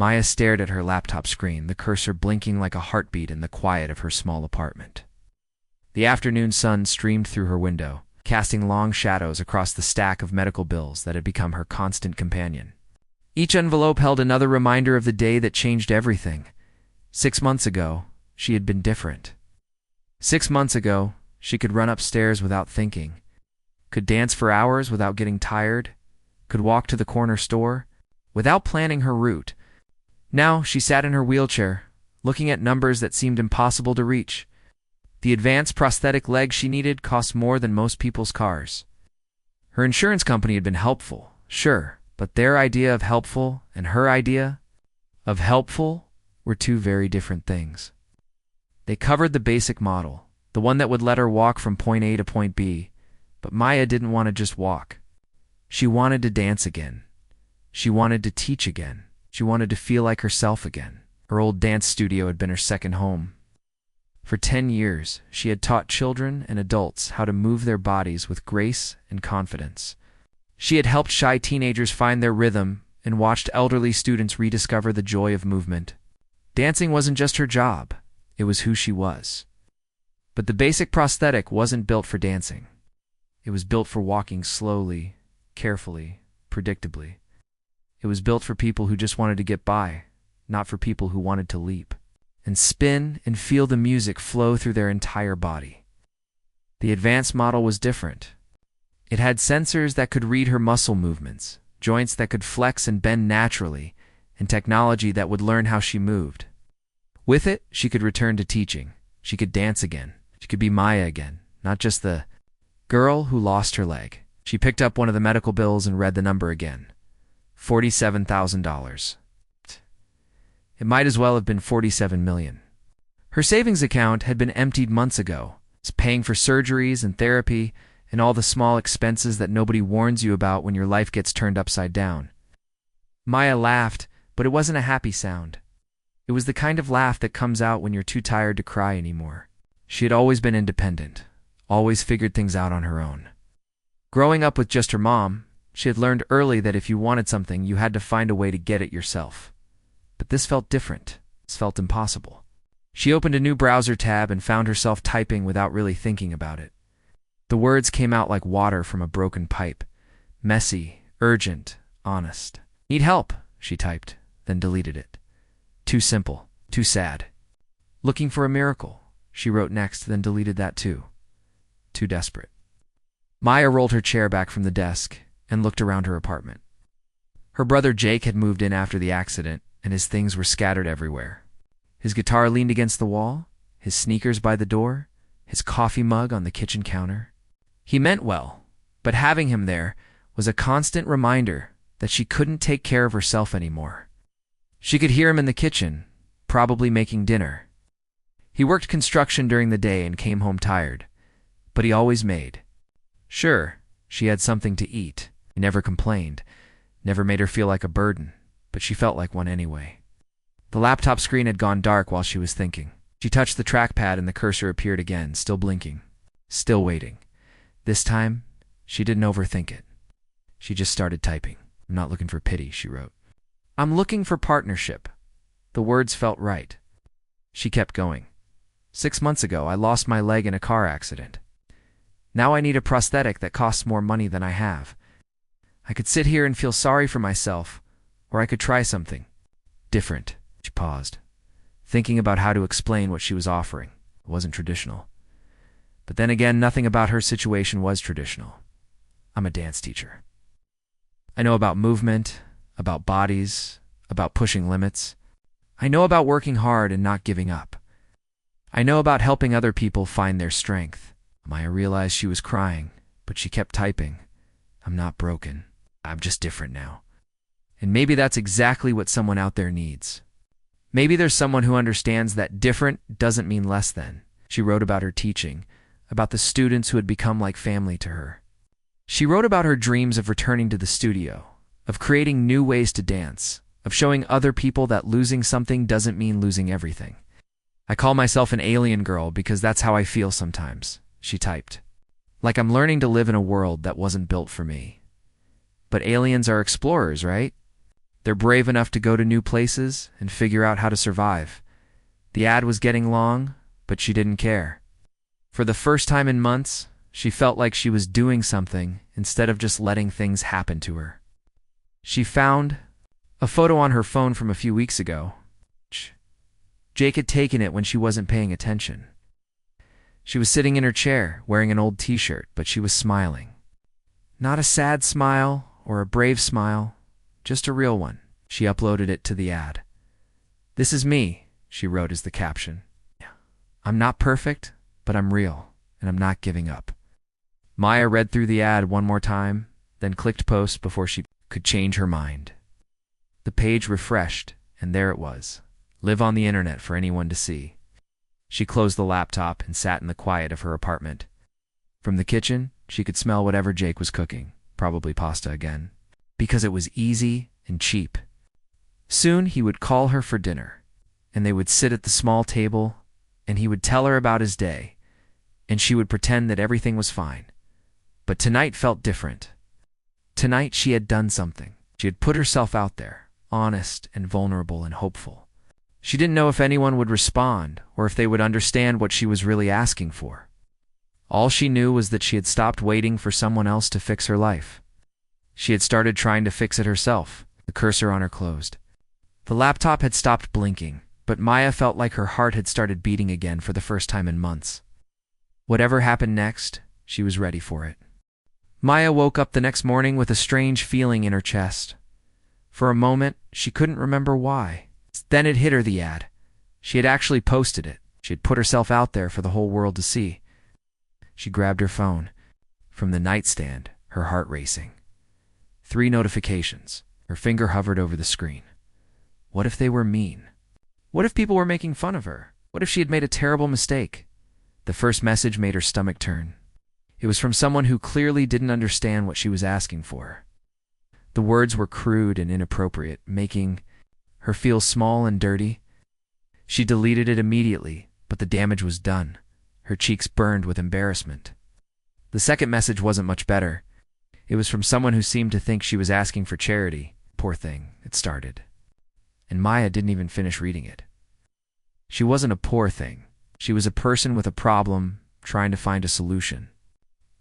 Maya stared at her laptop screen, the cursor blinking like a heartbeat in the quiet of her small apartment. The afternoon sun streamed through her window, casting long shadows across the stack of medical bills that had become her constant companion. Each envelope held another reminder of the day that changed everything. 6 months ago, she had been different. 6 months ago, she could run upstairs without thinking, could dance for hours without getting tired, could walk to the corner store without planning her route. Now she sat in her wheelchair, looking at numbers that seemed impossible to reach. The advanced prosthetic leg she needed cost more than most people's cars. Her insurance company had been helpful, sure, but their idea of helpful and her idea of helpful were two very different things. They covered the basic model, the one that would let her walk from point A to point B, but Maya didn't want to just walk. She wanted to dance again. She wanted to teach again. She wanted to feel like herself again. Her old dance studio had been her second home. For 10 years, she had taught children and adults how to move their bodies with grace and confidence. She had helped shy teenagers find their rhythm and watched elderly students rediscover the joy of movement. Dancing wasn't just her job, it was who she was. But the basic prosthetic wasn't built for dancing. It was built for walking slowly, carefully, predictably. It was built for people who just wanted to get by, not for people who wanted to leap and spin and feel the music flow through their entire body. The advanced model was different. It had sensors that could read her muscle movements, joints that could flex and bend naturally, and technology that would learn how she moved. With it, she could return to teaching. She could dance again. She could be Maya again, not just the girl who lost her leg. She picked up one of the medical bills and read the number again. $47,000. It might as well have been 47 million. Her savings account had been emptied months ago, paying for surgeries and therapy and all the small expenses that nobody warns you about when your life gets turned upside down. Maya laughed, but it wasn't a happy sound. It was the kind of laugh that comes out when you're too tired to cry anymore. She had always been independent, always figured things out on her own. Growing up with just her mom, she had learned early that if you wanted something, you had to find a way to get it yourself. But this felt different. This felt impossible. She opened a new browser tab and found herself typing without really thinking about it. The words came out like water from a broken pipe. Messy, urgent, honest. Need help, she typed, then deleted it. Too simple, too sad. Looking for a miracle, she wrote next, then deleted that too. Too desperate. Maya rolled her chair back from the desk and looked around her apartment. Her brother Jake had moved in after the accident, and his things were scattered everywhere. His guitar leaned against the wall, his sneakers by the door, his coffee mug on the kitchen counter. He meant well, but having him there was a constant reminder that she couldn't take care of herself anymore. She could hear him in the kitchen, probably making dinner. He worked construction during the day and came home tired, but he always made. Sure, she had something to eat. He never complained, never made her feel like a burden, but she felt like one anyway. The laptop screen had gone dark while she was thinking. She touched the trackpad and the cursor appeared again, still blinking, still waiting. This time, she didn't overthink it. She just started typing. "I'm not looking for pity," she wrote. "I'm looking for partnership." The words felt right. She kept going. 6 months ago, I lost my leg in a car accident. Now I need a prosthetic that costs more money than I have. I could sit here and feel sorry for myself, or I could try something different. She paused, thinking about how to explain what she was offering. It wasn't traditional. But then again, nothing about her situation was traditional. I'm a dance teacher. I know about movement, about bodies, about pushing limits. I know about working hard and not giving up. I know about helping other people find their strength. Maya realized she was crying, but she kept typing. I'm not broken. I'm just different now. And maybe that's exactly what someone out there needs. Maybe there's someone who understands that different doesn't mean less than. She wrote about her teaching, about the students who had become like family to her. She wrote about her dreams of returning to the studio, of creating new ways to dance, of showing other people that losing something doesn't mean losing everything. I call myself an alien girl because that's how I feel sometimes, she typed. Like I'm learning to live in a world that wasn't built for me. But aliens are explorers, right? They're brave enough to go to new places and figure out how to survive. The ad was getting long, but she didn't care. For the first time in months, she felt like she was doing something instead of just letting things happen to her. She found a photo on her phone from a few weeks ago. Jake had taken it when she wasn't paying attention. She was sitting in her chair, wearing an old t-shirt, but she was smiling. Not a sad smile or a brave smile, just a real one. She uploaded it to the ad. "This is me," she wrote as the caption. "I'm not perfect, but I'm real, and I'm not giving up." Maya read through the ad one more time, then clicked post before she could change her mind. The page refreshed, and there it was. Live on the internet for anyone to see. She closed the laptop and sat in the quiet of her apartment. From the kitchen, she could smell whatever Jake was cooking, probably pasta again, because it was easy and cheap. Soon he would call her for dinner, and they would sit at the small table, and he would tell her about his day, and she would pretend that everything was fine. But tonight felt different. Tonight she had done something. She had put herself out there, honest and vulnerable and hopeful. She didn't know if anyone would respond or if they would understand what she was really asking for. All she knew was that she had stopped waiting for someone else to fix her life. She had started trying to fix it herself. The cursor on her closed. The laptop had stopped blinking, but Maya felt like her heart had started beating again for the first time in months. Whatever happened next, she was ready for it. Maya woke up the next morning with a strange feeling in her chest. For a moment, she couldn't remember why. Then it hit her, the ad. She had actually posted it. She had put herself out there for the whole world to see. She grabbed her phone. From the nightstand, her heart racing. 3 notifications. Her finger hovered over the screen. What if they were mean? What if people were making fun of her? What if she had made a terrible mistake? The first message made her stomach turn. It was from someone who clearly didn't understand what she was asking for. The words were crude and inappropriate, making her feel small and dirty. She deleted it immediately, but the damage was done. Her cheeks burned with embarrassment. The second message wasn't much better. It was from someone who seemed to think she was asking for charity. Poor thing, it started. And Maya didn't even finish reading it. She wasn't a poor thing. She was a person with a problem, trying to find a solution.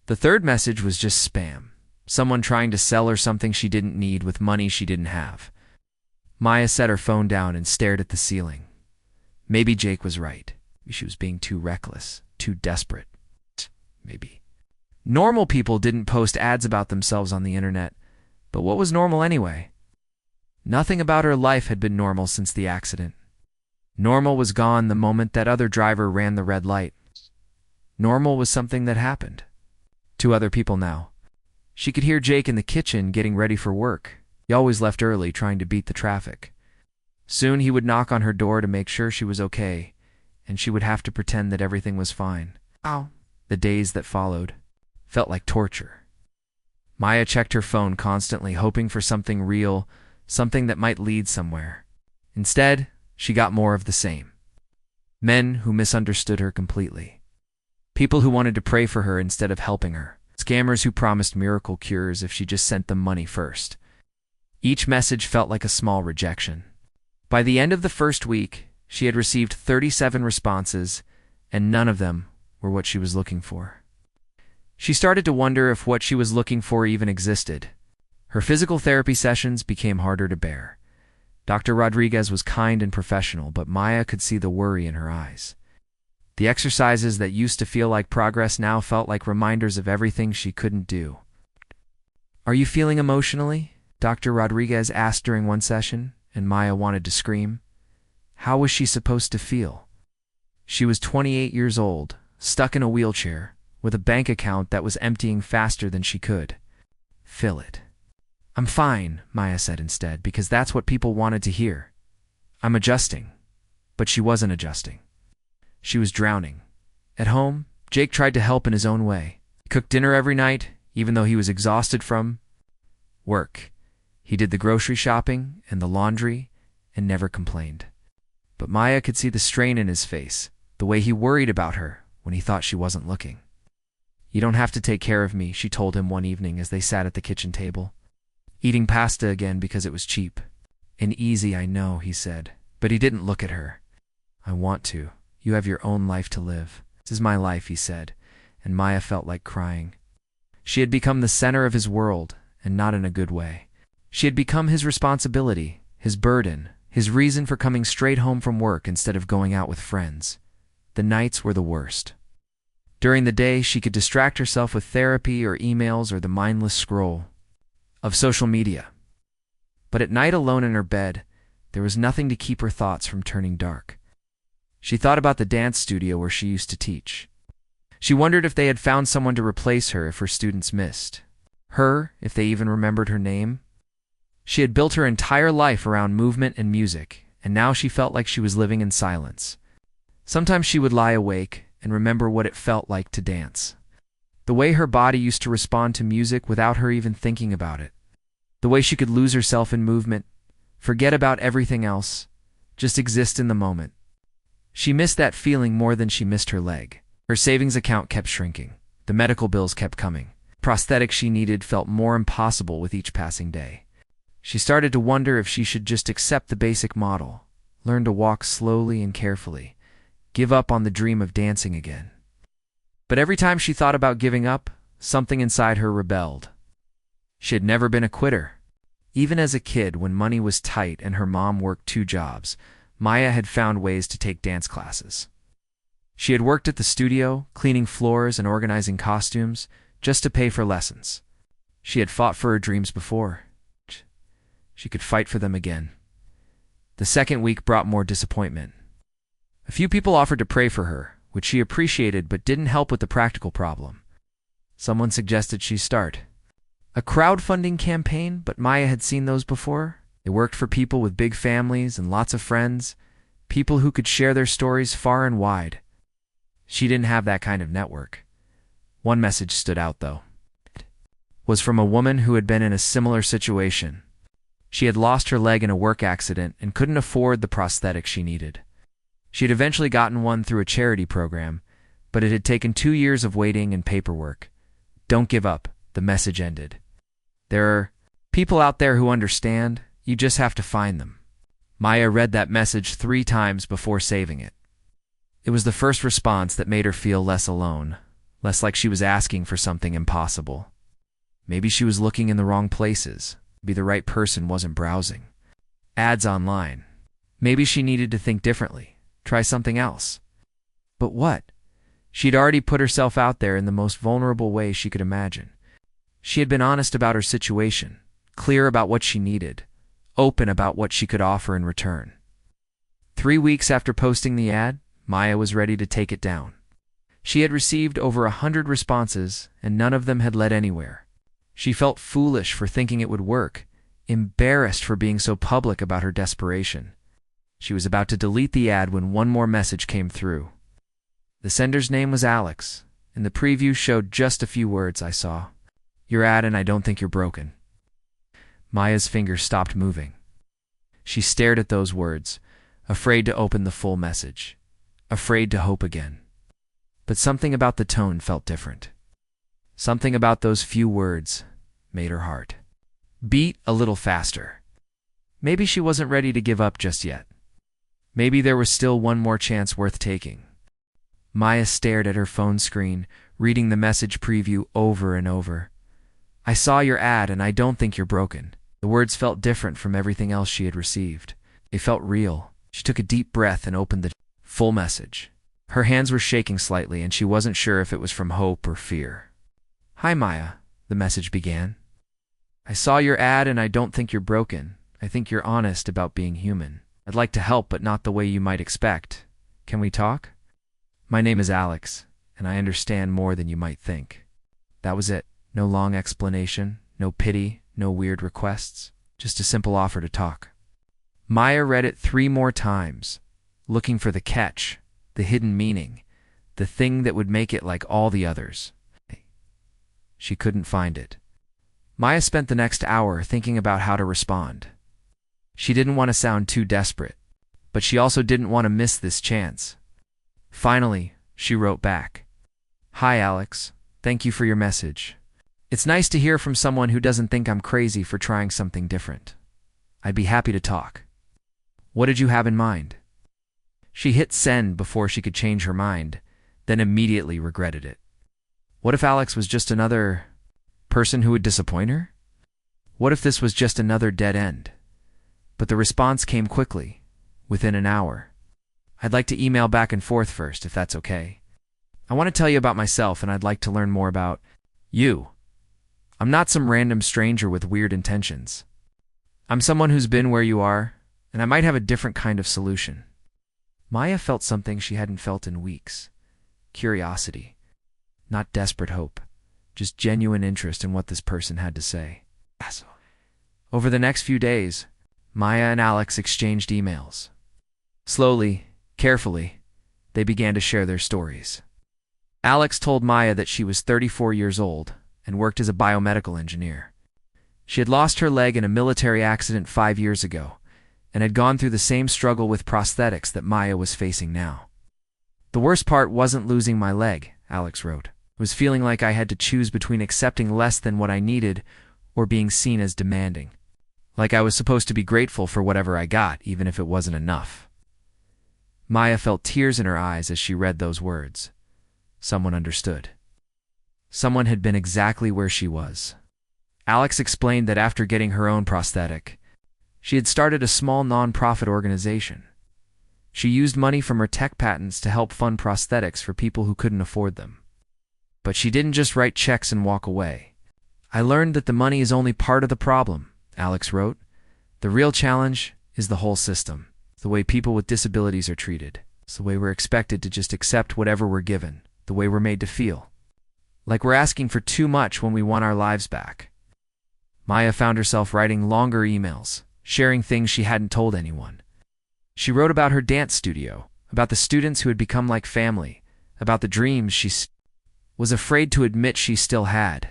The third message was just spam. Someone trying to sell her something she didn't need with money she didn't have. Maya set her phone down and stared at the ceiling. Maybe Jake was right. Maybe she was being too reckless, too desperate. Maybe. Normal people didn't post ads about themselves on the internet, but what was normal anyway? Nothing about her life had been normal since the accident. Normal was gone the moment that other driver ran the red light. Normal was something that happened to other people now. She could hear Jake in the kitchen getting ready for work. He always left early, trying to beat the traffic. Soon he would knock on her door to make sure she was okay, and she would have to pretend that everything was fine. Ow. The days that followed felt like torture. Maya checked her phone constantly, hoping for something real, something that might lead somewhere. Instead, she got more of the same. Men who misunderstood her completely. People who wanted to pray for her instead of helping her. Scammers who promised miracle cures if she just sent them money first. Each message felt like a small rejection. By the end of the first week, she had received 37 responses, and none of them were what she was looking for. She started to wonder if what she was looking for even existed. Her physical therapy sessions became harder to bear. Dr. Rodriguez was kind and professional, but Maya could see the worry in her eyes. The exercises that used to feel like progress now felt like reminders of everything she couldn't do. "Are you feeling emotionally?" Dr. Rodriguez asked during one session, and Maya wanted to scream. How was she supposed to feel? She was 28 years old, stuck in a wheelchair, with a bank account that was emptying faster than she could fill it. "I'm fine," Maya said instead, because that's what people wanted to hear. "I'm adjusting." But she wasn't adjusting. She was drowning. At home, Jake tried to help in his own way. He cooked dinner every night, even though he was exhausted from work. He did the grocery shopping and the laundry and never complained. But Maya could see the strain in his face, the way he worried about her when he thought she wasn't looking. "You don't have to take care of me," she told him one evening as they sat at the kitchen table, eating pasta again because it was cheap. "And easy, I know," he said. But he didn't look at her. "I want to. You have your own life to live." "This is my life," he said, and Maya felt like crying. She had become the center of his world, and not in a good way. She had become his responsibility, his burden, his reason for coming straight home from work instead of going out with friends. The nights were the worst. During the day, she could distract herself with therapy or emails or the mindless scroll of social media. But at night, alone in her bed, there was nothing to keep her thoughts from turning dark. She thought about the dance studio where she used to teach. She wondered if they had found someone to replace her if her students missed her, if they even remembered her name. She had built her entire life around movement and music, and now she felt like she was living in silence. Sometimes she would lie awake and remember what it felt like to dance. The way her body used to respond to music without her even thinking about it. The way she could lose herself in movement, forget about everything else, just exist in the moment. She missed that feeling more than she missed her leg. Her savings account kept shrinking. The medical bills kept coming. Prosthetic she needed felt more impossible with each passing day. She started to wonder if she should just accept the basic model, learn to walk slowly and carefully, give up on the dream of dancing again. But every time she thought about giving up, something inside her rebelled. She had never been a quitter. Even as a kid, when money was tight and her mom worked 2 jobs, Maya had found ways to take dance classes. She had worked at the studio, cleaning floors and organizing costumes, just to pay for lessons. She had fought for her dreams before. She could fight for them again. The second week brought more disappointment. A few people offered to pray for her, which she appreciated but didn't help with the practical problem. Someone suggested she start a crowdfunding campaign, but Maya had seen those before. They worked for people with big families and lots of friends, people who could share their stories far and wide. She didn't have that kind of network. One message stood out, though. It was from a woman who had been in a similar situation. She had lost her leg in a work accident and couldn't afford the prosthetic she needed. She had eventually gotten one through a charity program, but it had taken 2 years of waiting and paperwork. "Don't give up," the message ended. "There are people out there who understand. You just have to find them." Maya read that message 3 times before saving it. It was the first response that made her feel less alone, less like she was asking for something impossible. Maybe she was looking in the wrong places. Maybe the right person wasn't browsing ads online. Maybe she needed to think differently, try something else. But what? She'd already put herself out there in the most vulnerable way she could imagine. She had been honest about her situation, clear about what she needed, open about what she could offer in return. 3 weeks after posting the ad, Maya was ready to take it down. She had received over 100 responses, and none of them had led anywhere. She felt foolish for thinking it would work, embarrassed for being so public about her desperation. She was about to delete the ad when one more message came through. The sender's name was Alex, and the preview showed just a few words I saw. "Your ad, and I don't think you're broken." Maya's fingers stopped moving. She stared at those words, afraid to open the full message, afraid to hope again. But something about the tone felt different. Something about those few words made her heart beat a little faster. Maybe she wasn't ready to give up just yet. Maybe there was still one more chance worth taking. Maya stared at her phone screen, reading the message preview over and over. "I saw your ad, and I don't think you're broken." The words felt different from everything else she had received. They felt real. She took a deep breath and opened the full message. Her hands were shaking slightly, and she wasn't sure if it was from hope or fear. "Hi, Maya," the message began. "I saw your ad, and I don't think you're broken. I think you're honest about being human. I'd like to help, but not the way you might expect. Can we talk? My name is Alex, and I understand more than you might think." That was it. No long explanation, no pity, no weird requests, just a simple offer to talk. Maya read it 3 more times, looking for the catch, the hidden meaning, the thing that would make it like all the others. She couldn't find it. Maya spent the next hour thinking about how to respond. She didn't want to sound too desperate, but she also didn't want to miss this chance. Finally, she wrote back. "Hi, Alex. Thank you for your message. It's nice to hear from someone who doesn't think I'm crazy for trying something different. I'd be happy to talk. What did you have in mind? She hit send before she could change her mind, then immediately regretted it. What if Alex was just another person who would disappoint her? What if this was just another dead end? But the response came quickly, within an hour. I'd like to email back and forth first, if that's okay. I want to tell you about myself, and I'd like to learn more about you. I'm not some random stranger with weird intentions. I'm someone who's been where you are, and I might have a different kind of solution. Maya felt something she hadn't felt in weeks. Curiosity. Not desperate hope. Just genuine interest in what this person had to say. Over the next few days, Maya and Alex exchanged emails. Slowly, carefully, they began to share their stories. Alex told Maya that she was 34 years old and worked as a biomedical engineer. She had lost her leg in a military accident 5 years ago and had gone through the same struggle with prosthetics that Maya was facing now. The worst part wasn't losing my leg, Alex wrote. It was feeling like I had to choose between accepting less than what I needed or being seen as demanding. Like I was supposed to be grateful for whatever I got, even if it wasn't enough. Maya felt tears in her eyes as she read those words. Someone understood. Someone had been exactly where she was. Alex explained that after getting her own prosthetic, she had started a small non-profit organization. She used money from her tech patents to help fund prosthetics for people who couldn't afford them. But she didn't just write checks and walk away. I learned that the money is only part of the problem, Alex wrote. The real challenge is the whole system, the way people with disabilities are treated. It's the way we're expected to just accept whatever we're given, the way we're made to feel. Like we're asking for too much when we want our lives back. Maya found herself writing longer emails, sharing things she hadn't told anyone. She wrote about her dance studio, about the students who had become like family, about the dreams she was afraid to admit she still had.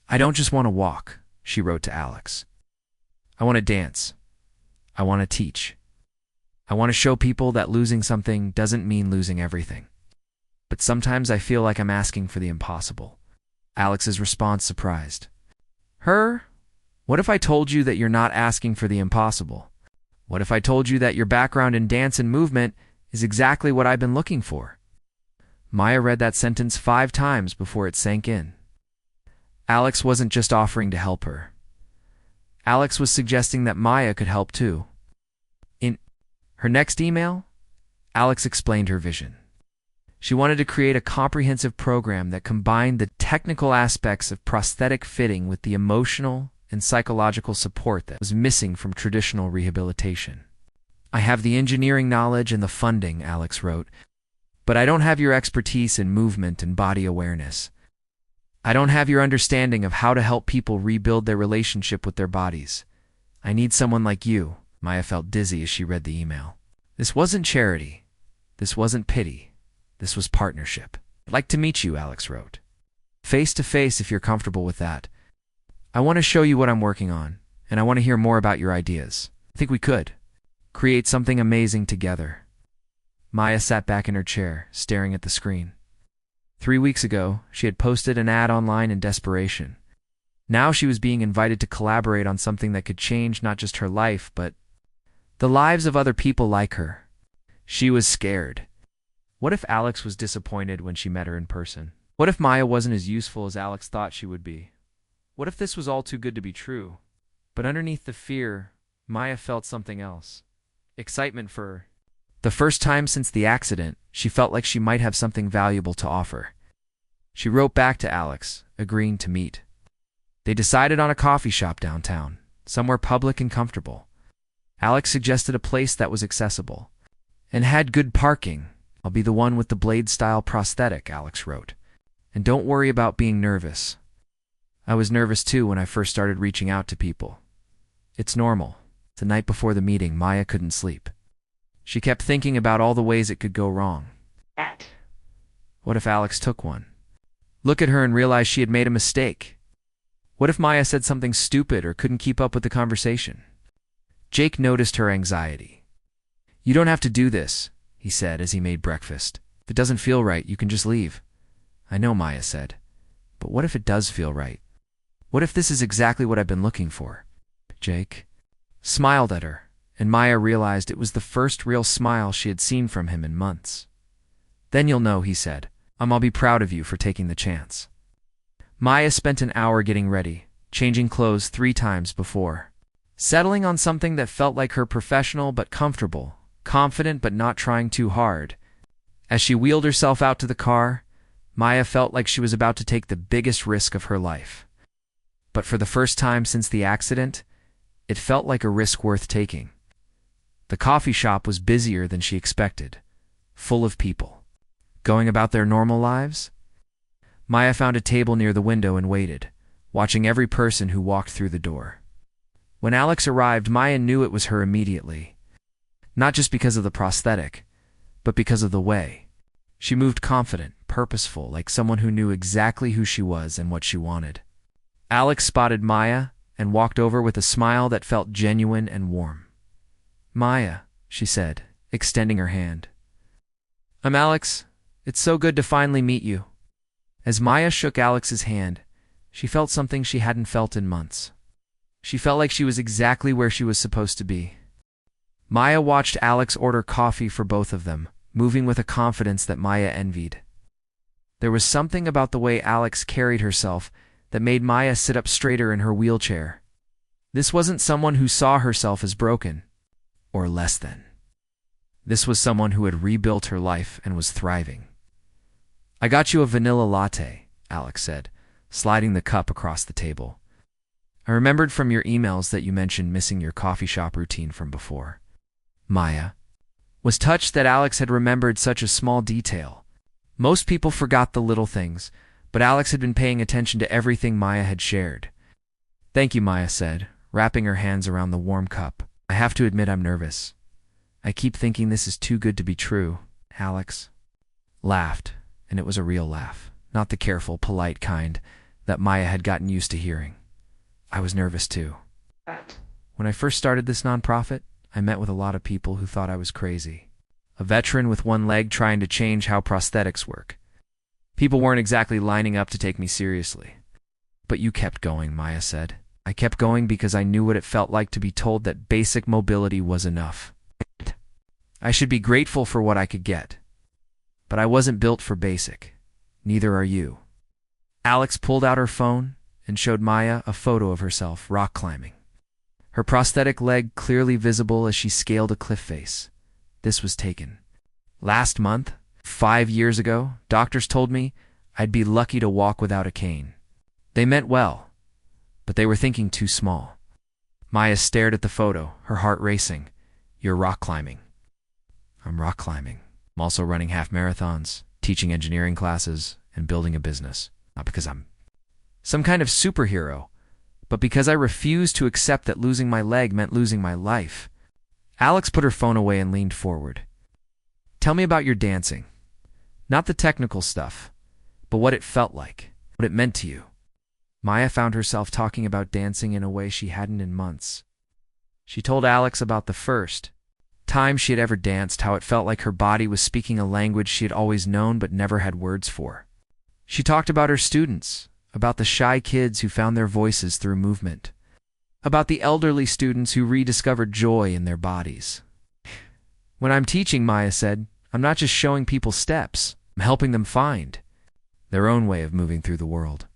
I don't just want to walk, she wrote to Alex. I want to dance. I want to teach. I want to show people that losing something doesn't mean losing everything. But sometimes I feel like I'm asking for the impossible. Alex's response surprised her. What if I told you that you're not asking for the impossible? What if I told you that your background in dance and movement is exactly what I've been looking for? Maya read that sentence 5 times before it sank in. Alex wasn't just offering to help her. Alex was suggesting that Maya could help too. In her next email, Alex explained her vision. She wanted to create a comprehensive program that combined the technical aspects of prosthetic fitting with the emotional and psychological support that was missing from traditional rehabilitation. I have the engineering knowledge and the funding, Alex wrote, but I don't have your expertise in movement and body awareness. I don't have your understanding of how to help people rebuild their relationship with their bodies. I need someone like you. Maya felt dizzy as she read the email. This wasn't charity. This wasn't pity. This was partnership. I'd like to meet you, Alex wrote. Face to face if you're comfortable with that. I want to show you what I'm working on, and I want to hear more about your ideas. I think we could create something amazing together. Maya sat back in her chair, staring at the screen. 3 weeks ago, she had posted an ad online in desperation. Now she was being invited to collaborate on something that could change not just her life, but the lives of other people like her. She was scared. What if Alex was disappointed when she met her in person? What if Maya wasn't as useful as Alex thought she would be? What if this was all too good to be true? But underneath the fear, Maya felt something else. Excitement for her. The first time since the accident, she felt like she might have something valuable to offer. She wrote back to Alex, agreeing to meet. They decided on a coffee shop downtown, somewhere public and comfortable. Alex suggested a place that was accessible and had good parking. I'll be the one with the blade-style prosthetic, Alex wrote. And don't worry about being nervous. I was nervous too when I first started reaching out to people. It's normal. The night before the meeting, Maya couldn't sleep. She kept thinking about all the ways it could go wrong. What if Alex took one? Look at her and realize she had made a mistake. What if Maya said something stupid or couldn't keep up with the conversation? Jake noticed her anxiety. You don't have to do this, he said as he made breakfast. If it doesn't feel right, you can just leave. I know, Maya said. But what if it does feel right? What if this is exactly what I've been looking for? Jake, smiled at her, and Maya realized it was the first real smile she had seen from him in months. "Then you'll know," he said. "I'll be proud of you for taking the chance." Maya spent an hour getting ready, changing clothes 3 times before settling on something that felt like her, professional but comfortable, confident but not trying too hard. As she wheeled herself out to the car, Maya felt like she was about to take the biggest risk of her life. But for the first time since the accident, it felt like a risk worth taking. The coffee shop was busier than she expected, full of people going about their normal lives. Maya found a table near the window and waited, watching every person who walked through the door. When Alex arrived, Maya knew it was her immediately. Not just because of the prosthetic, but because of the way. She moved confident, purposeful, like someone who knew exactly who she was and what she wanted. Alex spotted Maya and walked over with a smile that felt genuine and warm. "Maya," she said, extending her hand. "I'm Alex. It's so good to finally meet you." As Maya shook Alex's hand, she felt something she hadn't felt in months. She felt like she was exactly where she was supposed to be. Maya watched Alex order coffee for both of them, moving with a confidence that Maya envied. There was something about the way Alex carried herself that made Maya sit up straighter in her wheelchair. This wasn't someone who saw herself as broken, or less than. This was someone who had rebuilt her life and was thriving. "I got you a vanilla latte," Alex said, sliding the cup across the table. "I remembered from your emails that you mentioned missing your coffee shop routine from before." Maya was touched that Alex had remembered such a small detail. Most people forgot the little things, but Alex had been paying attention to everything Maya had shared. "Thank you," Maya said, wrapping her hands around the warm cup. "I have to admit I'm nervous. I keep thinking this is too good to be true." Alex laughed, and it was a real laugh, not the careful, polite kind that Maya had gotten used to hearing. "I was nervous too. When I first started this nonprofit, I met with a lot of people who thought I was crazy. A veteran with one leg trying to change how prosthetics work. People weren't exactly lining up to take me seriously. But you kept going," Maya said. "I kept going because I knew what it felt like to be told that basic mobility was enough. I should be grateful for what I could get. But I wasn't built for basic. Neither are you." Alex pulled out her phone and showed Maya a photo of herself rock climbing. Her prosthetic leg clearly visible as she scaled a cliff face. This was taken last month. 5 years ago, doctors told me I'd be lucky to walk without a cane. They meant well, but they were thinking too small. Maya stared at the photo, her heart racing. "You're rock climbing." "I'm rock climbing. I'm also running half marathons, teaching engineering classes, and building a business. Not because I'm some kind of superhero, but because I refused to accept that losing my leg meant losing my life." Alex put her phone away and leaned forward. "Tell me about your dancing. Not the technical stuff, but what it felt like, what it meant to you." Maya found herself talking about dancing in a way she hadn't in months. She told Alex about the first time she had ever danced, how it felt like her body was speaking a language she had always known but never had words for. She talked about her students, about the shy kids who found their voices through movement, about the elderly students who rediscovered joy in their bodies. "When I'm teaching," Maya said, "I'm not just showing people steps. I'm helping them find their own way of moving through the world.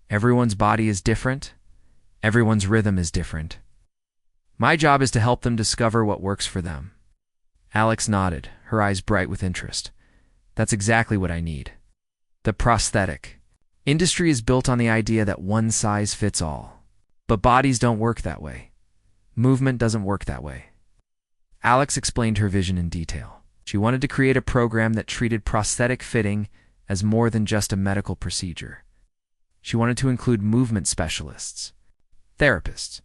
Everyone's body is different. Everyone's rhythm is different. My job is to help them discover what works for them." Alex nodded, her eyes bright with interest. "That's exactly what I need." The prosthetic industry is built on the idea that one size fits all. But bodies don't work that way. Movement doesn't work that way. Alex explained her vision in detail. She wanted to create a program that treated prosthetic fitting as more than just a medical procedure. She wanted to include movement specialists, therapists,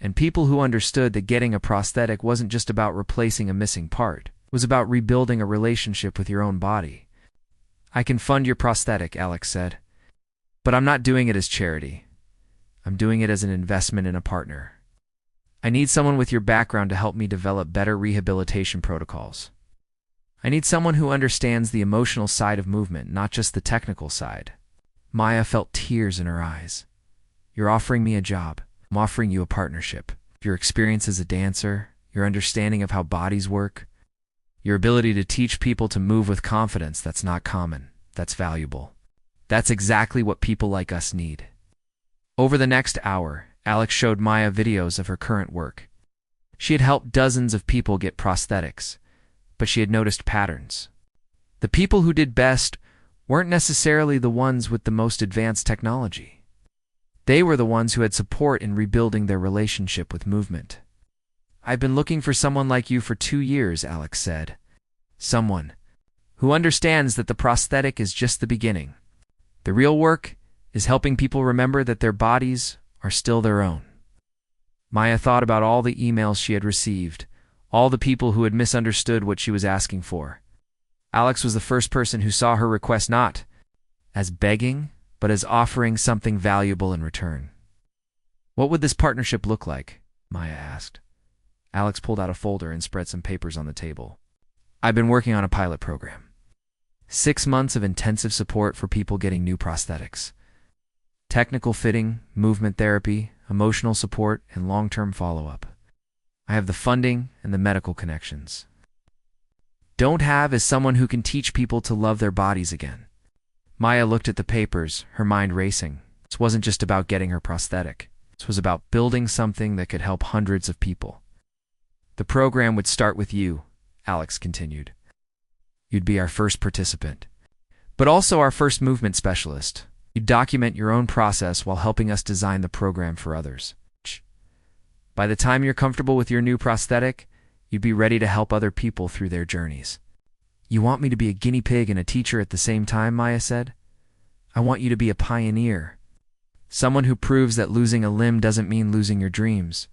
and people who understood that getting a prosthetic wasn't just about replacing a missing part. It was about rebuilding a relationship with your own body. "I can fund your prosthetic," Alex said. "But I'm not doing it as charity. I'm doing it as an investment in a partner. I need someone with your background to help me develop better rehabilitation protocols. I need someone who understands the emotional side of movement, not just the technical side." Maya felt tears in her eyes. "You're offering me a job. I'm offering you a partnership." Your experience as a dancer, your understanding of how bodies work, your ability to teach people to move with confidence that's not common, that's valuable. That's exactly what people like us need. Over the next hour, Alex showed Maya videos of her current work. She had helped dozens of people get prosthetics, but she had noticed patterns. The people who did best weren't necessarily the ones with the most advanced technology. They were the ones who had support in rebuilding their relationship with movement. "I've been looking for someone like you for 2 years," Alex said. "Someone who understands that the prosthetic is just the beginning. The real work is helping people remember that their bodies are still their own." Maya thought about all the emails she had received, all the people who had misunderstood what she was asking for. Alex was the first person who saw her request not as begging, but as offering something valuable in return. "What would this partnership look like?" Maya asked. Alex pulled out a folder and spread some papers on the table. "I've been working on a pilot program. 6 months of intensive support for people getting new prosthetics. Technical fitting, movement therapy, emotional support, and long-term follow-up. I have the funding and the medical connections. Don't have is someone who can teach people to love their bodies again." Maya looked at the papers, her mind racing. This wasn't just about getting her prosthetic. This was about building something that could help hundreds of people. "The program would start with you," Alex continued. "You'd be our first participant, but also our first movement specialist. You'd document your own process while helping us design the program for others. By the time you're comfortable with your new prosthetic, you'd be ready to help other people through their journeys." "You want me to be a guinea pig and a teacher at the same time," Maya said. "I want you to be a pioneer. Someone who proves that losing a limb doesn't mean losing your dreams.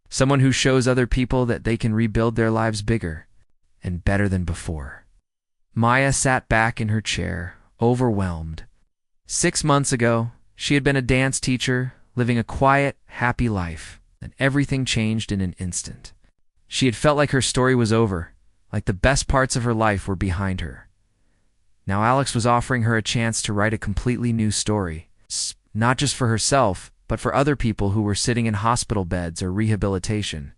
Someone who shows other people that they can rebuild their lives bigger and better than before." Maya sat back in her chair, overwhelmed. 6 months ago, she had been a dance teacher, living a quiet, happy life, and everything changed in an instant. She had felt like her story was over, like the best parts of her life were behind her. Now Alex was offering her a chance to write a completely new story, not just for herself, but for other people who were sitting in hospital beds or rehabilitation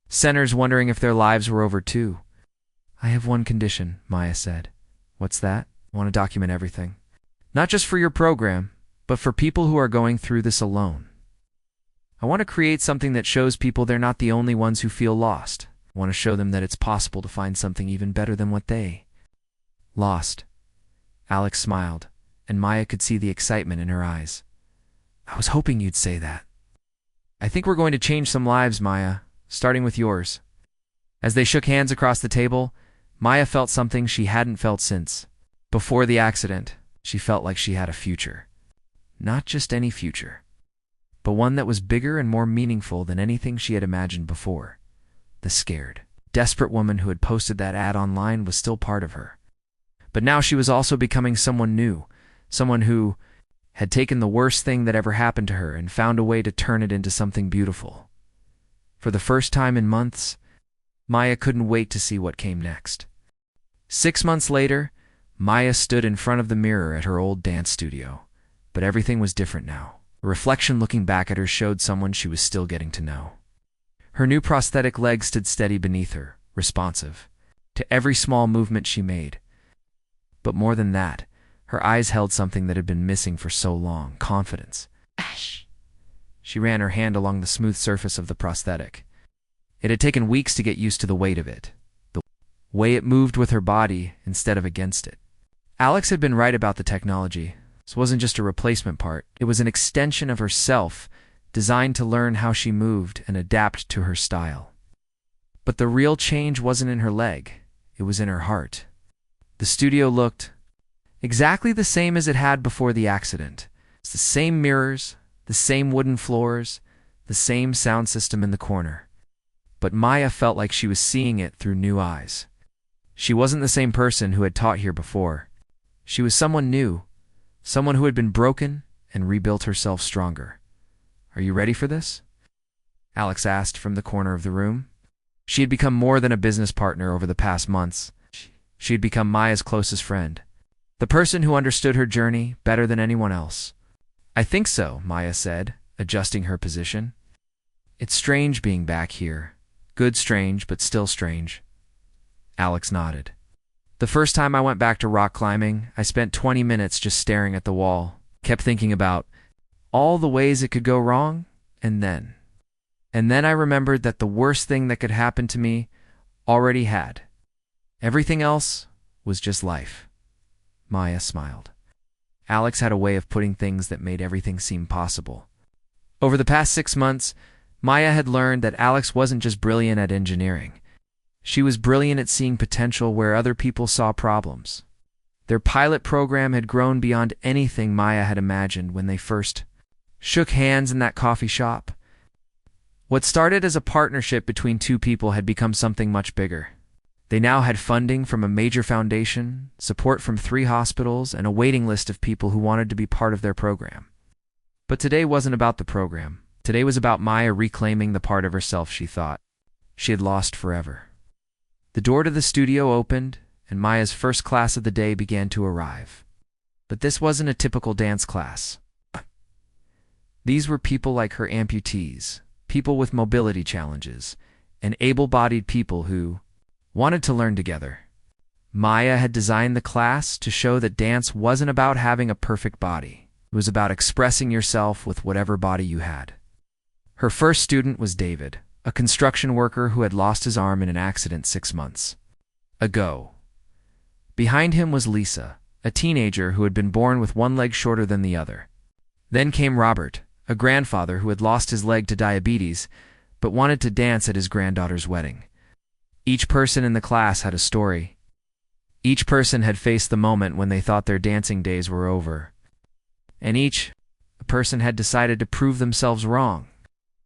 centers wondering if their lives were over too. "I have one condition," Maya said. "What's that?" "I want to document everything. Not just for your program, but for people who are going through this alone. I want to create something that shows people they're not the only ones who feel lost. I want to show them that it's possible to find something even better than what they lost." Alex smiled, and Maya could see the excitement in her eyes. "I was hoping you'd say that." "I think we're going to change some lives, Maya, starting with yours." As they shook hands across the table, Maya felt something she hadn't felt since before the accident. She felt like she had a future. Not just any future, but one that was bigger and more meaningful than anything she had imagined before. The scared, desperate woman who had posted that ad online was still part of her. But now she was also becoming someone new, someone who had taken the worst thing that ever happened to her and found a way to turn it into something beautiful. For the first time in months, Maya couldn't wait to see what came next. 6 months later, Maya stood in front of the mirror at her old dance studio, but everything was different now. A reflection looking back at her showed someone she was still getting to know. Her new prosthetic leg stood steady beneath her, responsive to every small movement she made. But more than that, her eyes held something that had been missing for so long: confidence. Ash! She ran her hand along the smooth surface of the prosthetic. It had taken weeks to get used to the weight of it, the way it moved with her body instead of against it. Alex had been right about the technology. This wasn't just a replacement part. It was an extension of herself, designed to learn how she moved and adapt to her style. But the real change wasn't in her leg. It was in her heart. The studio looked exactly the same as it had before the accident. It's the same mirrors, the same wooden floors, the same sound system in the corner. But Maya felt like she was seeing it through new eyes. She wasn't the same person who had taught here before. She was someone new, someone who had been broken and rebuilt herself stronger. "Are you ready for this?" Alex asked from the corner of the room. She had become more than a business partner over the past months. She had become Maya's closest friend, the person who understood her journey better than anyone else. "I think so," Maya said, adjusting her position. It's strange being back here. Good strange, but still strange. Alex nodded. The first time I went back to rock climbing, I spent 20 minutes just staring at the wall, kept thinking about all the ways it could go wrong, and then I remembered that the worst thing that could happen to me already had. Everything else was just life. Maya smiled. Alex had a way of putting things that made everything seem possible. Over the past 6 months, Maya had learned that Alex wasn't just brilliant at engineering. She was brilliant at seeing potential where other people saw problems. Their pilot program had grown beyond anything Maya had imagined when they first shook hands in that coffee shop. What started as a partnership between two people had become something much bigger. They now had funding from a major foundation, support from 3 hospitals, and a waiting list of people who wanted to be part of their program. But today wasn't about the program. Today was about Maya reclaiming the part of herself she thought she had lost forever. The door to the studio opened, and Maya's first class of the day began to arrive. But this wasn't a typical dance class. These were people like her amputees, people with mobility challenges, and able-bodied people who wanted to learn together. Maya had designed the class to show that dance wasn't about having a perfect body. It was about expressing yourself with whatever body you had. Her first student was David, a construction worker who had lost his arm in an accident 6 months ago. Behind him was Lisa, a teenager who had been born with one leg shorter than the other. Then came Robert, a grandfather who had lost his leg to diabetes but wanted to dance at his granddaughter's wedding. Each person in the class had a story. Each person had faced the moment when they thought their dancing days were over. And each person had decided to prove themselves wrong.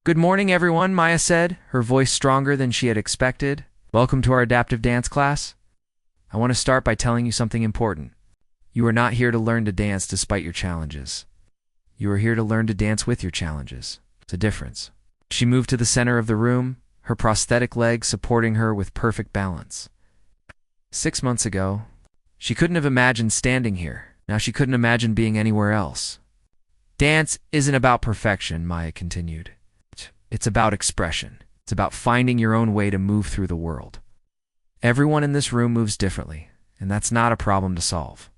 "Good morning, everyone," Maya said, her voice stronger than she had expected. "Welcome to our adaptive dance class. I want to start by telling you something important. You are not here to learn to dance despite your challenges. You are here to learn to dance with your challenges. It's a difference." She moved to the center of the room, her prosthetic leg supporting her with perfect balance. 6 months ago, she couldn't have imagined standing here. Now she couldn't imagine being anywhere else. "Dance isn't about perfection," Maya continued. "It's about expression. It's about finding your own way to move through the world. Everyone in this room moves differently, and that's not a problem to solve.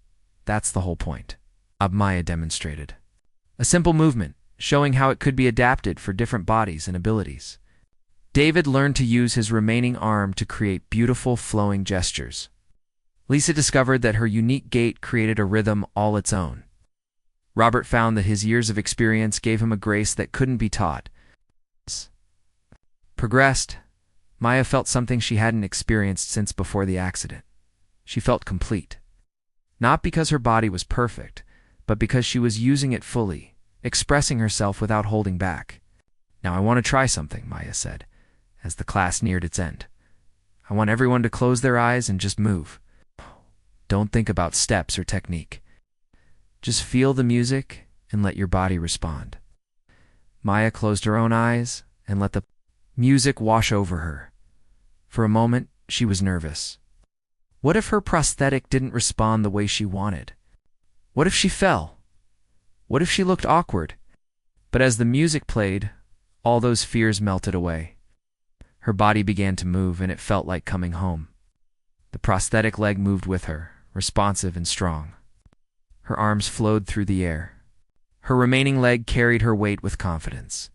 That's the whole point." Maya demonstrated. A simple movement, showing how it could be adapted for different bodies and abilities. David learned to use his remaining arm to create beautiful, flowing gestures. Lisa discovered that her unique gait created a rhythm all its own. Robert found that his years of experience gave him a grace that couldn't be taught. Progressed, Maya felt something she hadn't experienced since before the accident. She felt complete. Not because her body was perfect, but because she was using it fully, expressing herself without holding back. "Now I want to try something," Maya said, as the class neared its end. "I want everyone to close their eyes and just move. Don't think about steps or technique. Just feel the music and let your body respond." Maya closed her own eyes and let the music wash over her. For a moment, she was nervous. What if her prosthetic didn't respond the way she wanted? What if she fell? What if she looked awkward? But as the music played, all those fears melted away. Her body began to move, and it felt like coming home. The prosthetic leg moved with her, responsive and strong. Her arms flowed through the air. Her remaining leg carried her weight with confidence.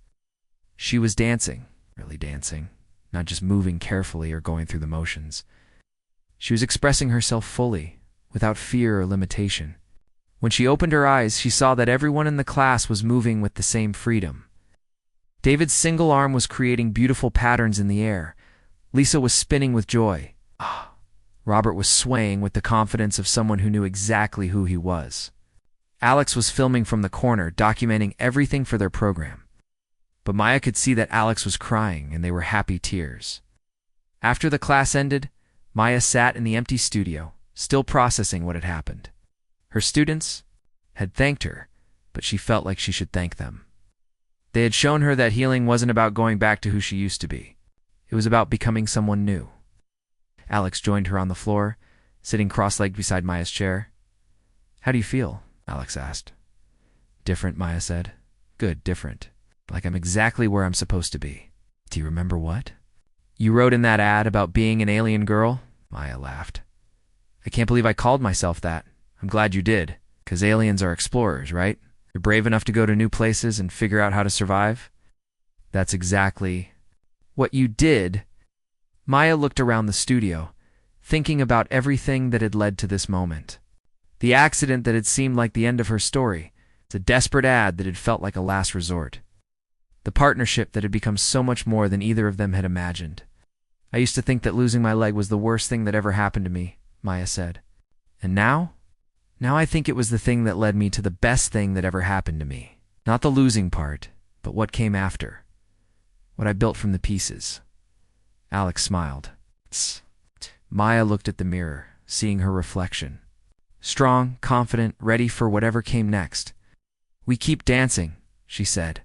She was dancing, really dancing, not just moving carefully or going through the motions. She was expressing herself fully, without fear or limitation. When she opened her eyes, she saw that everyone in the class was moving with the same freedom. David's single arm was creating beautiful patterns in the air. Lisa was spinning with joy. Robert was swaying with the confidence of someone who knew exactly who he was. Alex was filming from the corner, documenting everything for their program. But Maya could see that Alex was crying, and they were happy tears. After the class ended, Maya sat in the empty studio, still processing what had happened. Her students had thanked her, but she felt like she should thank them. They had shown her that healing wasn't about going back to who she used to be. It was about becoming someone new. Alex joined her on the floor, sitting cross-legged beside Maya's chair. "How do you feel?" Alex asked. "Different," Maya said. "Good, different. Like I'm exactly where I'm supposed to be." Do you remember what? You wrote in that ad about being an alien girl? Maya laughed. I can't believe I called myself that. I'm glad you did, 'cause aliens are explorers, right? They're brave enough to go to new places and figure out how to survive. That's exactly what you did. Maya looked around the studio, thinking about everything that had led to this moment. The accident that had seemed like the end of her story, the desperate ad that had felt like a last resort. The partnership that had become so much more than either of them had imagined. I used to think that losing my leg was the worst thing that ever happened to me, Maya said. And now? Now I think it was the thing that led me to the best thing that ever happened to me. Not the losing part, but what came after. What I built from the pieces. Alex smiled. Tss. Maya looked at the mirror, seeing her reflection. Strong, confident, ready for whatever came next. We keep dancing, she said.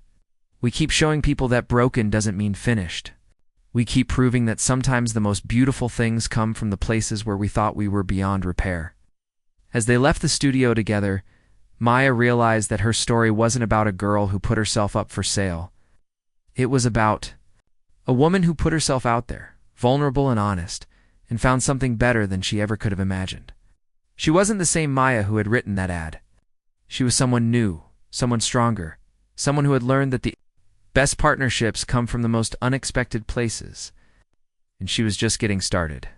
We keep showing people that broken doesn't mean finished. We keep proving that sometimes the most beautiful things come from the places where we thought we were beyond repair. As they left the studio together, Maya realized that her story wasn't about a girl who put herself up for sale. It was about a woman who put herself out there, vulnerable and honest, and found something better than she ever could have imagined. She wasn't the same Maya who had written that ad. She was someone new, someone stronger, someone who had learned that the best partnerships come from the most unexpected places. And she was just getting started.